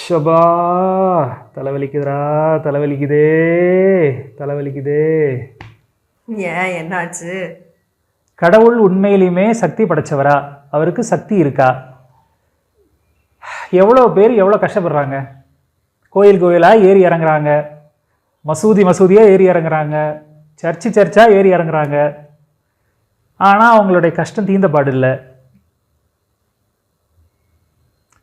ஷபா தலைவலிக்குதுடா, தலைவலிக்குதே, தலைவலிக்குதே. ஏன் என்னாச்சு? கடவுள் உண்மையிலுமே சக்தி படைச்சவரா? அவருக்கு சக்தி இருக்கா? எவ்வளோ பேர் எவ்வளோ கஷ்டப்படுறாங்க. கோயில் கோயிலாக ஏறி இறங்குறாங்க, மசூதி மசூதியாக ஏறி இறங்குறாங்க, சர்ச்சு சர்ச்சாக ஏறி இறங்குறாங்க. ஆனால் அவங்களுடைய கஷ்டம் தீர்ந்த பாடு இல்லை.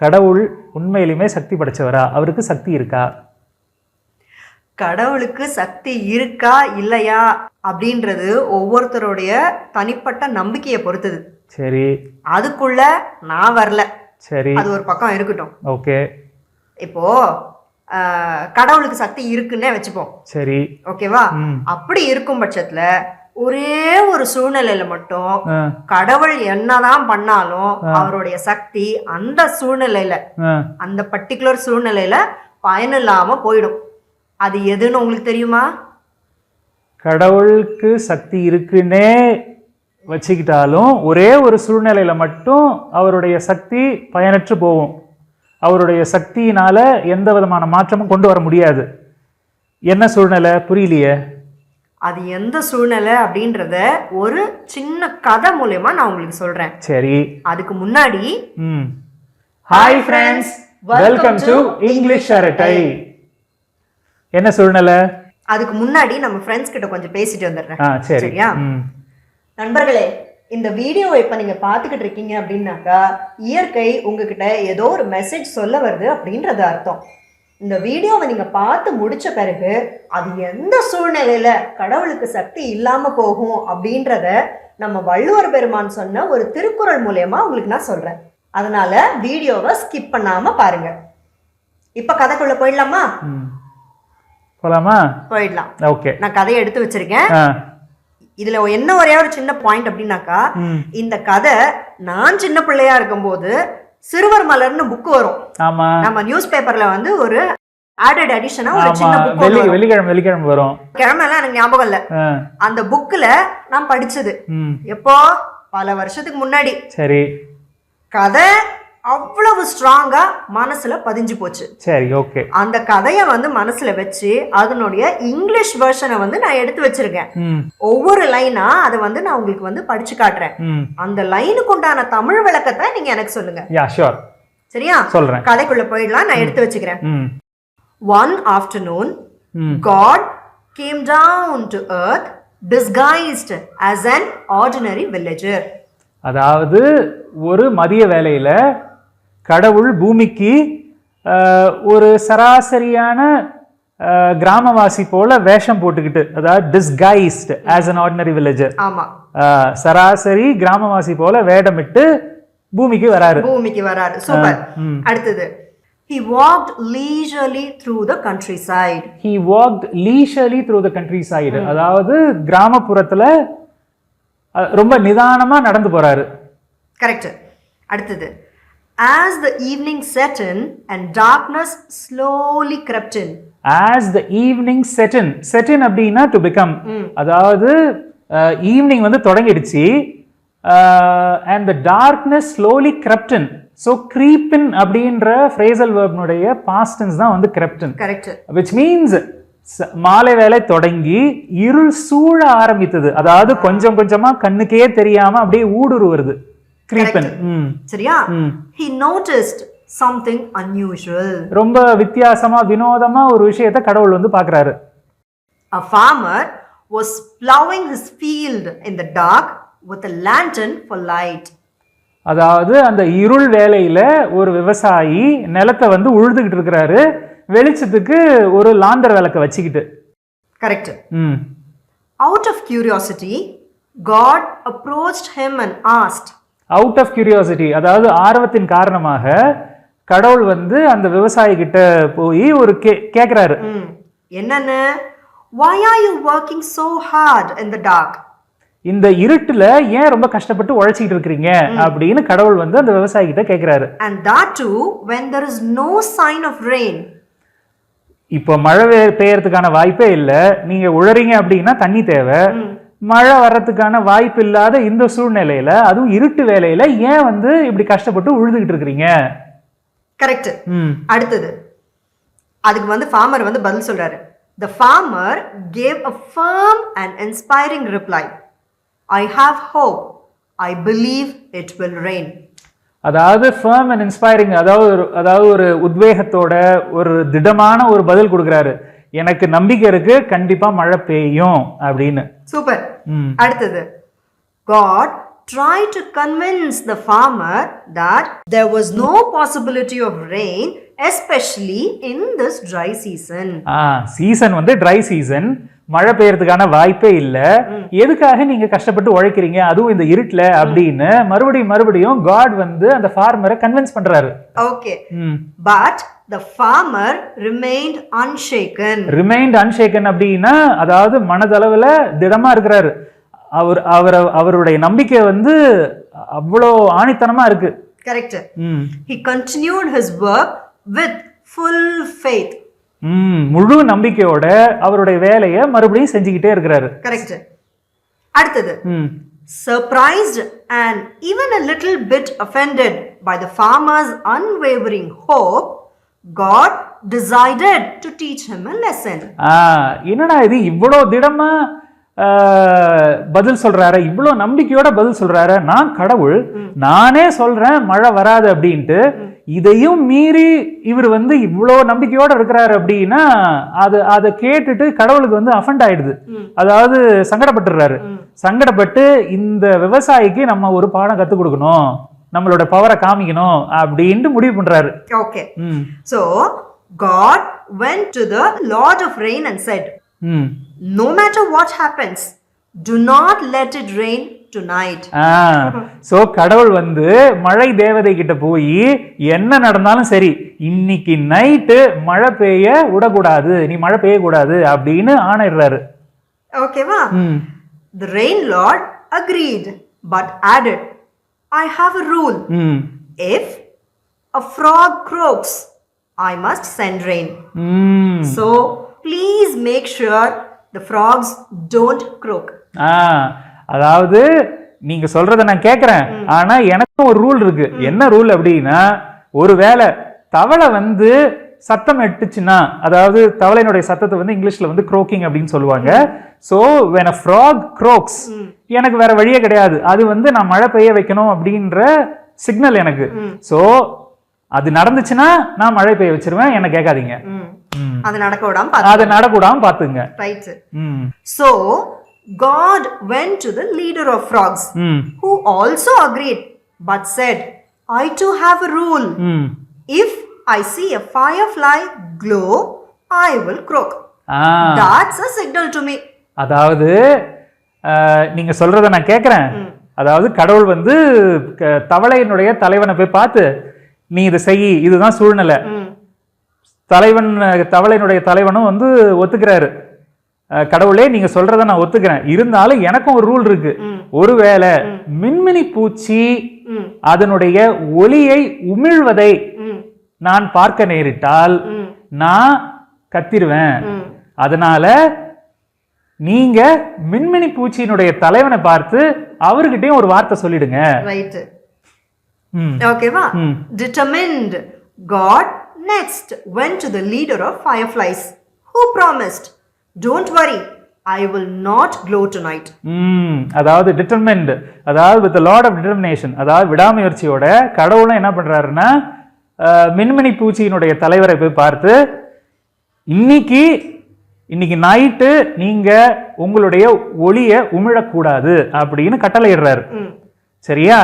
கடவுள் உண்மையிலுமே சக்தி படைச்சவரா? அவருக்கு சக்தி இருக்கா? கடவுளுக்கு சக்தி இருக்கா இல்லையா அப்படின்றது ஒவ்வொருத்தருடைய தனிப்பட்ட நம்பிக்கையை பொறுத்தது. சரி, அதுக்குள்ள நான் வரல. சரி, அது ஒரு பக்கம் இருக்கட்டும். ஓகே. இப்போ கடவுளுக்கு சக்தி இருக்குன்னே வச்சுப்போம். சரி, ஓகேவா? அப்படி இருக்கும் பட்சத்துல ஒரே ஒரு சூழ்நிலையில மட்டும் கடவுள் என்னதான் பண்ணாலும் அவருடைய சக்தி அந்த சூழ்நிலையில, அந்த பர்டிகுலர் சூழ்நிலையில பயனில்லாம போயிடும். அது எதுன்னு உங்களுக்கு தெரியுமா? கடவுளுக்கு சக்தி இருக்குன்னே வச்சுக்கிட்டாலும் ஒரே ஒரு சூழ்நிலையில மட்டும் அவருடைய சக்தி பயனற்று போகும். அவருடைய சக்தியினால எந்த விதமான மாற்றமும் கொண்டு வர முடியாது. என்ன சூழ்நிலை? புரியலையே. அது எந்த சூழ்நிலை அப்படின்றத ஒரு சின்ன கதை மூலமா நான் உங்களுக்கு சொல்றேன். சரி, அதுக்கு முன்னாடி hi friends, welcome to English அரட்டை. என்ன சூழ்நிலை? அதுக்கு முன்னாடி நம்ம ஃப்ரெண்ட்ஸ் கிட்ட கொஞ்சம் பேசிட்டு வந்துடுறேன். சரியா? நண்பர்களே, இந்த வீடியோவை இப்ப நீங்க பாத்துக்கிட்டு இருக்கீங்க அப்படின்னாக்கா இயற்கை உங்ககிட்ட ஏதோ ஒரு மெசேஜ் சொல்ல வருது அப்படின்றது அர்த்தம். இந்த வீடியோவை நீங்க பார்த்து முடிச்ச பிறகு அது எந்த சூழ்நிலையில கடவுளுக்கு சக்தி இல்லாம போகும் அப்படின்றத நம்ம வள்ளுவர் பெருமான் சொன்ன ஒரு திருக்குறள் மூலமா உங்களுக்கு நான் சொல்றேன். அதனால வீடியோவை ஸ்கிப் பண்ணாம பாருங்க. இப்ப கதைக்குள்ள போயிடலாமா? போலாமா? போயிடலாம். ஓகே. நான் கதையை எடுத்து வச்சிருக்கேன். இதுல என்ன ஒரே ஒரு சின்ன பாயிண்ட் அப்படின்னாக்கா, இந்த கதை நான் சின்ன பிள்ளையா இருக்கும் போது சிறுவர் மலர்னு புக் வரும். ஆமா, நம்ம நியூஸ் பேப்பர்ல வந்து ஒரு ஆடட் அடிஷனா ஒரு சின்ன புக் வரும். வெள்ளிக்கிழமை வரும். கிழமை எல்லாம் எனக்கு ஞாபகம் இல்ல. அந்த புக்ல நான் படிச்சது எப்போ, பல வருஷத்துக்கு முன்னாடி. சரி. கதை அவ்வளவு ஸ்ட்ராங்கா மனசுல பதிஞ்சு போச்சு. சரி, ஓகே. அந்த கதையை வந்து மனசுல வச்சு அதனுடைய இங்கிலீஷ் வெர்ஷனை வந்து நான் எடுத்து வச்சிருக்கேன். ஒவ்வொரு லைனா அதை வந்து நான் உங்களுக்கு வந்து படிச்சு காட்டுறேன். அந்த லைனுக்கு உண்டான தமிழ் விளக்கத்தை நீங்க எனக்கு சொல்லுங்க. சரியா? சொல்றேன். கதைக்குள்ள போயிடலாம். நான் எடுத்து வச்சுக்கிறேன். One afternoon, God came down to earth disguised as an ordinary villager. அதாவது ஒரு மதிய வேளையில கடவுள் பூமிக்கு ஒரு சராசரியான கிராமவாசி போல வேஷம் போட்டுக்கிட்டு, அதாவது disguised as an ordinary villager. ஆமா, சராசரி கிராமவாசி போல வேடமிட்டு பூமிக்கு வராரு. சூப்பர். அடுத்தது, he walked leisurely through the countryside. அதாவது கிராமப்புறத்துல ரொம்ப நிதானமா நடந்து போறாரு. கரெக்ட். அடுத்தது, as the evening set in and darkness slowly crept in. set in அப்படினா to become. அதாவது ஈவினிங் வந்து தொடங்கிடுச்சு. and the darkness slowly crept in. so creep in அப்படின்ற phrasal verb உடைய past tense தான் வந்து crept in. correct. which means மாலை வேளை தொடங்கி இருள் சூழ ஆரம்பித்தது. அதாவது கொஞ்சம் கொஞ்சமா கண்ணுக்கே தெரியாம அப்படியே ஊடுருவது. சரியா? he noticed something unusual. ரொம்ப வித்தியாசமா வினோதமா ஒரு விஷயத்தை கடவுள் வந்து பார்க்கறாரு. a farmer was plowing his field in the dark with a lantern for light. அதாவது அந்த இருள் வேளையில ஒரு விவசாயி நிலத்தை வந்து உழுதுகிட்டு இருக்கிறாரு, வெளிச்சத்துக்கு ஒரு லாந்தர் விளக்க வச்சுக்கிட்டு. Correct. out of curiosity God approached him and asked. out of curiosity அதாவது ஆர்வத்தின் காரணமாக கடவுள் வந்து அந்த விவசாயி கிட்ட போய் ஒரு கேக்குறாரு. என்னன்னு? why are you working so hard in the dark? இந்த இருட்டுல ஏன் ரொம்ப கஷ்டப்பட்டு உழைச்சிட்டு இருக்கீங்க அப்படின்னு கடவுள் வந்து அந்த விவசாயி கிட்ட கேக்குறாரு. and that too when there is no sign of rain. இப்போ மழை பெய்யறதுக்கான வாய்ப்பே இல்லை, நீங்க உழறீங்க அப்படின்னா தண்ணி தேவை. மழை வர்றதுக்கான வாய்ப்பு இல்லாத இந்த சூழ்நிலையில, அதுவும் இருட்டு வேலையில ஏன் வந்து இப்படி கஷ்டப்பட்டு உழுதுகிட்டு இருக்கிறீங்க? கரெக்ட். அடுத்தது அதுக்கு வந்து ஃபார்மர் வந்து பதில் சொல்றாரு. The farmer gave a firm and inspiring reply. I have hope. I believe it will rain. அதாவது firm and inspiring, அதாவது ஒரு உத்வேகத்தோட ஒரு திடமான ஒரு பதில் கொடுக்குறாரு. எனக்கு நம்பிக்கை இருக்கு, கண்டிப்பா மழை பெய்யும் அப்படின்னு. சூப்பர். அடுத்தது God tried to convince the farmer that there was no possibility of rain, especially in this dry season. Season வந்து ட்ரை சீசன், மழை பெய்யறதுக்கான வாய்ப்பே இல்ல, எதுக்காக நீங்க கஷ்டப்பட்டு உழைக்கிறீங்க அதுவும் இந்த இருட்டுல அப்படின்னு மறுபடியும் காட் வந்து அந்த ஃபார்மரை கன்வின்ஸ் பண்றாரு. Okay. But the farmer remained unshaken அப்படின்னா அதாவது மனதளவுல திடமா இருக்கிறாரு. அவருடைய நம்பிக்கை வந்து அவ்வளோ ஆணித்தனமா இருக்கு. Correct. He continued his work with full faith. முழு நம்பிக்கையோட அவருடைய வேலையை மறுபடியும் செஞ்சுக்கிட்டே இருக்கிறாரு. கரெக்ட். அடுத்தது surprised and even a little bit offended by the farmer's unwavering hope, God decided to teach him a lesson. என்னடா இது இவ்வளோ திடமா பதில் சொல்றாரு, இவ்வளோ நம்பிக்கையோட பதில் சொல்றாரு, நான் கடவுள், நானே சொல்றேன் மழை வராது அப்படின்ட்டு, இதையும் மீறி இவர் வந்து இவ்வளோ நம்பிக்கையோட இருக்கிறாரு அப்படின்னா அதை கேட்டுட்டு கடவுளுக்கு வந்து அஃபண்ட் ஆயிடுது. அதாவது சங்கடப்பட்டுறாரு. சங்கடப்பட்டு இந்த விவசாயிக்கு நம்ம ஒரு பாடம் கத்துக் கொடுக்கணும், நம்மளோட பவரை காமிக்கணும் அப்படின்ட்டு முடிவு பண்றாரு. Okay. So God went to the Lord of Rain and said, no matter what happens, do not let it rain tonight. So கடவுள் வந்து மழை தேவதை கிட்ட போய் என்ன நடந்தாலும் சரி இன்னைக்கு நைட்டு மழை பெய்ய விடக்கூடாது, நீ மழை பெய்யக்கூடாது அப்படின்னு ஆணையிடுறாரு. ஓகேவா? The rain lord agreed but added, I have a rule. If a frog croaks, I must send rain. So please make sure the frogs don't croak. அதாவது நீங்க சொல்றத நான் கேக்குறேன், ஆனா எனக்கும் ஒரு ரூல் இருக்கு. என்ன ரூல் அப்படின்னா, ஒருவேளை தவளை வந்து சத்தம் எட்டுச்சுன்னா, அதாவது தவளையினுடைய சத்தத்தை வந்து இங்கிலீஷ்ல வந்து croaking அப்படின்னு சொல்லுவாங்க. So when a frog croaks, எனக்கு வேற வழியே கிடையாது, அது வந்து நான் மழை பெய்ய வைக்கணும் அப்படின்ற சிக்னல் எனக்கு. சோ அது நடந்துச்சுன்னா நான் மழை பெய்ய வச்சிருவேன், என்ன கேட்காதீங்க. அது நடக்கூடாம பாத்துங்க. Right. So God went to the leader of frogs, who also agreed but said, I too have a rule. If I see a firefly glow, I will croak. That's a signal to me. அதாவது நீங்க சொல்றத நான் கேக்குறேன். அதாவது கடவுள் வந்து தவளையினுடைய தலைவனை போய் பார்த்து, நீ இதை செய், இதுதான் சூழ்நிலை. தவளையினுடைய தலைவனும் வந்து ஒத்துக்கிறாரு. கடவுளே நீங்க சொல்றத நான் ஒத்துக்கிறேன், இருந்தாலும் எனக்கும் ஒரு ரூல் இருக்கு. ஒருவேளை மின்மினி பூச்சி அதனுடைய ஒளியை உமிழ்வதை நான் பார்க்க நேரிட்டால் நான் கத்திருவேன். அதனால நீங்க மின்மினி பூச்சியினுடைய தலைவனை பார்த்து அவர்கிட்டயும் ஒரு வார்த்தை சொல்லிடுங்க. ரைட். ஓகேவா? Determined, God next went to the leader of fireflies, who promised, don't worry, I will not glow tonight. அதாவது determined, அதாவது with the Lord of determination, அதாவது விடாமுயற்சியோட கடவுளும் என்ன பண்றாருன்னா, மின்மினி பூச்சியினுடைய தலைவரை போய் பார்த்து, இன்னைக்கு நைட்டு நீங்க உங்களுடைய ஒளியை உமிழக்கூடாது அப்படின்னு கட்டளையிடுறாரு. சரியா?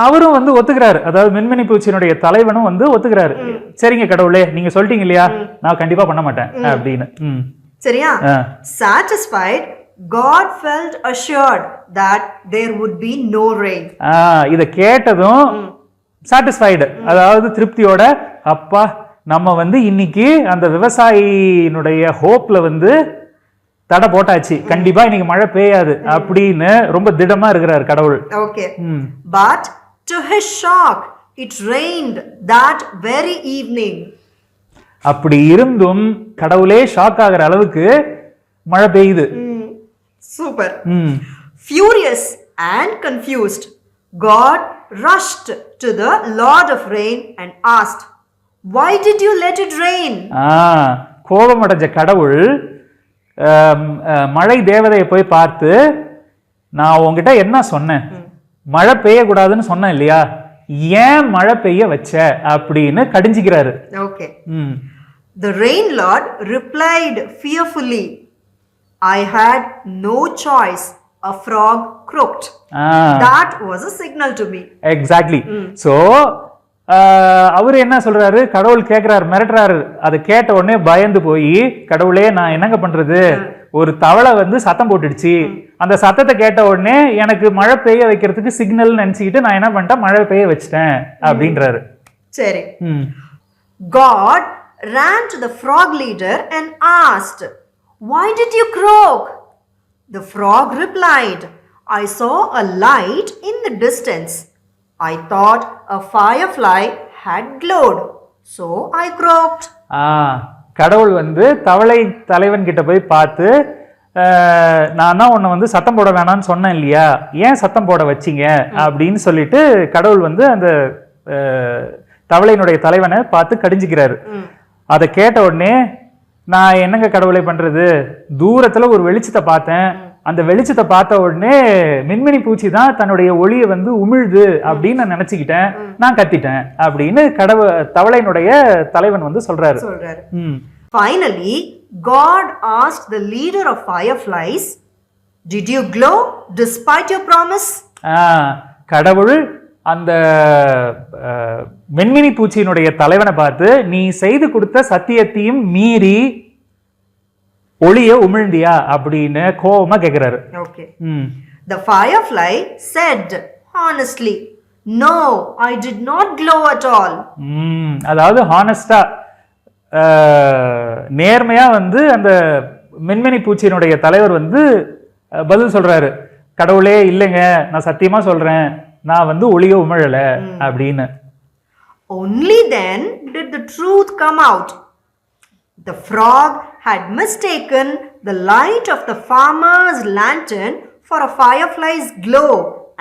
அவரும் வந்து ஒத்துக்கிறாரு. அதாவது மின்மினி பூச்சியினுடைய தலைவனும் வந்து ஒத்துக்கிறாரு. சரிங்க கடவுளே, நீங்க சொல்லிட்டீங்க இல்லையா, நான் கண்டிப்பா பண்ண மாட்டேன் அப்படின்னு. சரியா? Satisfied, God felt assured that there would be no rain. இத கேட்டதும் satisfied, அதாவது திருப்தியோட, அப்பா நம்ம வந்து இன்னைக்கு அந்த விவசாயினுடைய ஹோப்ல வந்து தடை போட்டாச்சு, கண்டிப்பா இன்னைக்கு மழை பெய்யாது அப்படின்னு ரொம்ப திடமா இருக்கிறார் கடவுள். Okay. But to his shock, it rained that very evening. அப்படி இருந்தும் கடவுளே ஷாக் ஆகிற அளவுக்கு மழை பெய்யுது. Super. Furious and confused, God rushed to the Lord of Rain and asked, "Why did you let it rain?" கோபமடைஞ்ச கடவுள் மழை தேவதையை போய் பார்த்து, நான் உங்ககிட்ட என்ன சொன்னேன், மழை பெய்யக்கூடாதுன்னு சொன்னேன் இல்லையா, ஏன் மழை பெய்ய வச்ச அப்படின்னு கடிஞ்சிக்கிறாரு. Okay. The rain lord replied fearfully, "I had no choice. A frog croaked." That was a signal to me. Exactly. So அவர் என்ன சொல்றாரு, கடவுள் கேட்கிறாரு, மிரட்டுறாரு. அதை கேட்ட உடனே பயந்து போய், கடவுளே நான் என்னங்க பண்றது, ஒரு தவளை வந்து சத்தம் போட்டுடுச்சு, அந்த சத்தத்தை கேட்ட உடனே எனக்கு மழை பெய்ய வைக்கிறதுக்கு சிக்னல் நினைச்சுக்கிட்டு நான் என்ன பண்ணிட்டேன், மழை பெய்ய வச்சிட்டேன் அப்படின்றாரு. சரி. God ran to the frog leader and asked, "Why did you croak?" The frog replied, "I saw a light in the distance. I thought a firefly had glowed, so I croaked." கடவுள் வந்து தவளை தலைவன் கிட்ட போய் பார்த்து, நான் தான் உன்னை வந்து சத்தம் போட வேணாம்னு சொன்னேன் இல்லையா, ஏன் சத்தம் போட வச்சிங்க அப்படின்னு சொல்லிட்டு கடவுள் வந்து அந்த தவளையினுடைய தலைவனை பார்த்து கடிஞ்சிக்கிறாரு. அதை கேட்ட உடனே, நான் என்னங்க கடவுளை பண்றது, தூரத்துல ஒரு வெளிச்சத்தை பார்த்தேன், அந்த வெளிச்சத்தை பார்த்த உடனே மின்மினி பூச்சி தான் தன்னுடைய ஒளியை வந்து உமிழ்து அப்படின்னு நான் நினைச்சுக்கிட்டேன், நான் கத்திட்டேன் அப்படின்னு தவளையினுடைய தலைவன் வந்து சொல்றாரு. Finally, God asked the leader of fireflies, "Did you glow despite your promise?" கடவுள் அந்த மின்மினி பூச்சியினுடைய தலைவனை பார்த்து, நீ செய்து கொடுத்த சத்தியத்தையும் மீறி ஒளிய உமிழ்ந்தியா அப்படின்னு கோபமா கேக்குறாரு. Okay. The firefly said honestly, "No, I did not glow at all." அதாவது ஹானஸ்டா, நேர்மையா வந்து அந்த மின்மினி பூச்சியினுடைய தலைவர் வந்து பதில் சொல்றாரு, கடவுளே இல்லைங்க, நான் சத்தியமா சொல்றேன், நான் வந்து ஒளிய உமிழல அப்படின்னு. Only then did the truth come out. The frog had mistaken the light of the farmer's lantern for a firefly's glow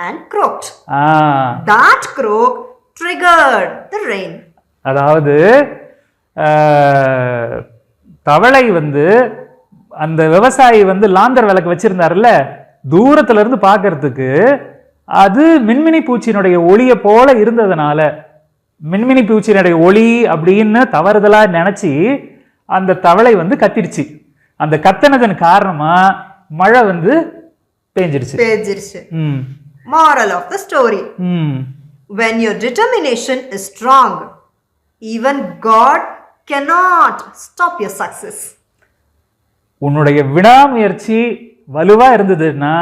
and croaked. That croak triggered the rain. அதாவது தவளை வந்து அந்த விவசாயி வந்து லாந்தர் விளக்கு வச்சிருந்தாருல்ல, தூரத்துல இருந்து பார்க்கறதுக்கு அது மின்மினி பூச்சியினுடைய ஒளியை போல இருந்ததுனால, மின்மினி பூச்சியினுடைய ஒளி அப்படின்னு தவறுதலா நினைச்சு அந்த தவளை வந்து கத்திருச்சு. அந்த கத்தனதன் காரணமா மழை வந்து பெஞ்சிருச்சு. Moral of the story. When your determination is strong, even God cannot stop your success. உன்னுடைய விடாமுயற்சி வலுவா இருந்ததுன்னா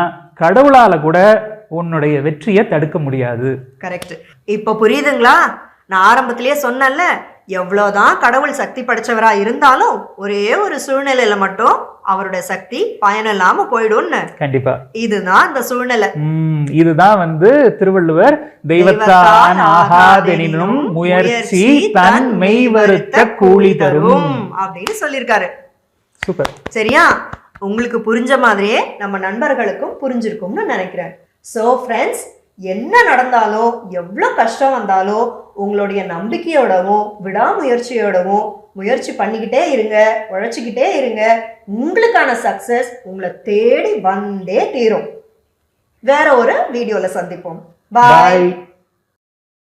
கடவுளால கூட உன்னுடைய வெற்றியை தடுக்க முடியாது. கரெக்ட். இப்ப புரியுதுங்களா? நான் ஆரம்பத்திலேயே சொன்னேன்ல, எவ்வளவுதான் கடவுள் சக்தி படைச்சவரா இருந்தாலும் ஒரே ஒரு சூழ்நிலையில மட்டும் அவருடைய சக்தி பயனில்லாம போயிடும்னு. கண்டிப்பா இதுதான் இந்த சூழ்நிலை. இதுதான் வந்து திருவள்ளுவர் தெய்வத்தான் ஆகாதெனினும் முயற்சி தன் மெய்வருத்த கூலி தரும் அப்படின்னு சொல்லியிருக்காரு. சூப்பர். சரியா? உங்களுக்கு புரிஞ்ச மாதிரியே நம்ம நண்பர்களுக்கும் புரிஞ்சிருக்கும்னு நினைக்கிறேன். ஸோ ஃப்ரெண்ட்ஸ், என்ன நடந்தாலோ எவ்வளோ கஷ்டம் வந்தாலோ உங்களுடைய நம்பிக்கையோடவும் விடாமுயற்சியோடவும் முயற்சி பண்ணிக்கிட்டே இருங்க, உழைச்சிக்கிட்டே இருங்க. உங்களுக்கான சக்சஸ் உங்களை தேடி வந்தே தீரும். வேற ஒரு வீடியோல சந்திப்போம். பாய்.